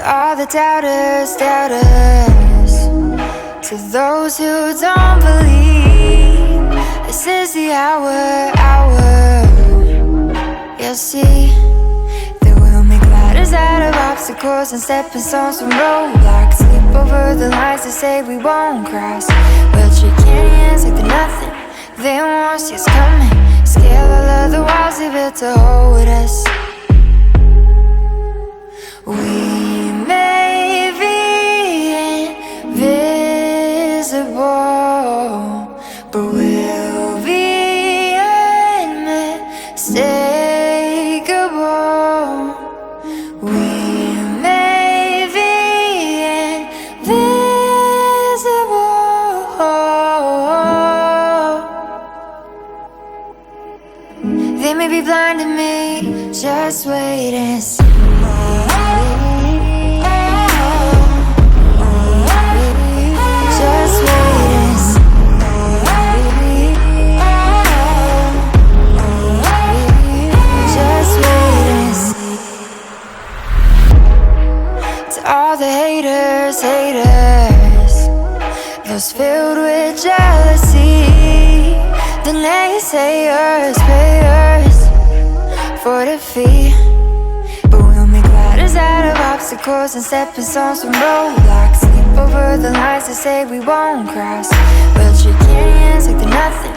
all the doubters, doubters, to those who don't believe, this is the hour, hour. You'll see that we'll make ladders out of obstacles and stepping stones from roadblocks. Leap over the lines to say we won't cross. We'll shake hands like they're nothing, they won't see us coming. Scale all of the walls they built to hold us. We may be invisible, but we'll be unmistakable. We may be invisible. They may be blind to me, just wait and see. Just wait and see. Just wait and see. To all the haters, haters, those filled with jealousy, the naysayers, payers for the fee. But we'll make ladders out of obstacles and stepping stones from roadblocks. Leap over the lines to say we won't cross. We'll shake hands like they're nothing,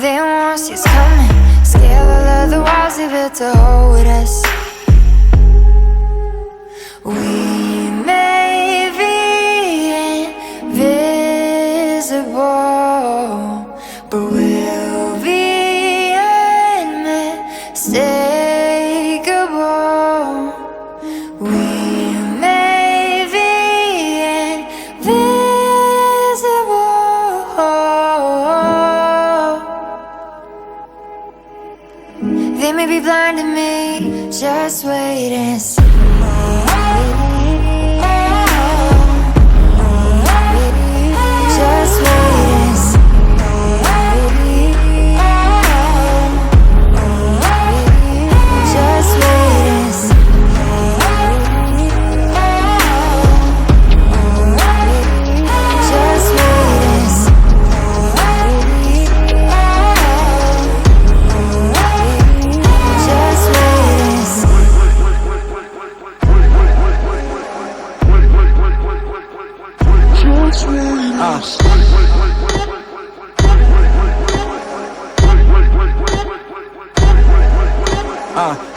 they won't see us coming. Scale all of the walls they built to hold us. We may be invisible, but we'll be unmistakable. We may be invisible. They may be blind to me, just wait and see. Just wait and see. Just wait and see. Just wait and see. Just wait and see.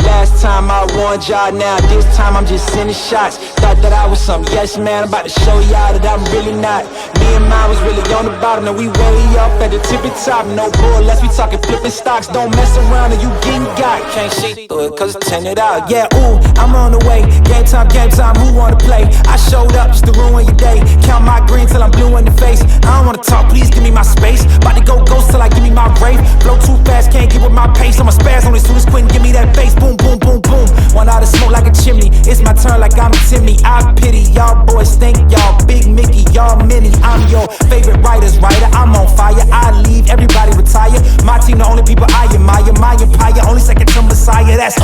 Last time I warned y'all, now this time I'm just sending shots. Thought that I was something, yes man, I'm about to show y'all that I'm really not. Me and mine was really on the bottom, now we way up at the tippy top. No bull, unless we talking flipping stocks. Don't mess around or you getting got. Can't see through it cause it's tinted out. Yeah, ooh, I'm on the way. Game time, who wanna play? I showed up just to ruin your day. Count my green till I'm blue in the face. I don't wanna talk, please give me my space. About to go ghost till I give me my rave. Flow too fast, can't get with my pace. I'm a spaz on this soon as Quentin give me that bass. Boom, boom, boom, boom. One out of smoke like a chimney. It's my turn like I'm Timmy. I pity y'all boys, think y'all big Mickey, y'all mini. I'm your favorite writer's writer. I'm on fire. I leave, everybody retire. My team, the only people I admire. My empire, only second to Messiah. That's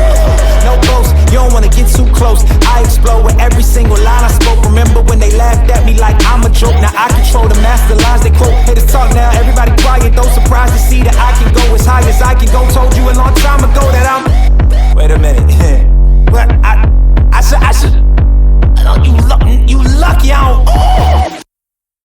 no boast. You don't wanna get too close. I explode with every single line I spoke. Remember when they laughed at me like I'm a joke? Now I control the master lines they quote. Haters talk now, everybody quiet. Though surprised to see that I can go as high as I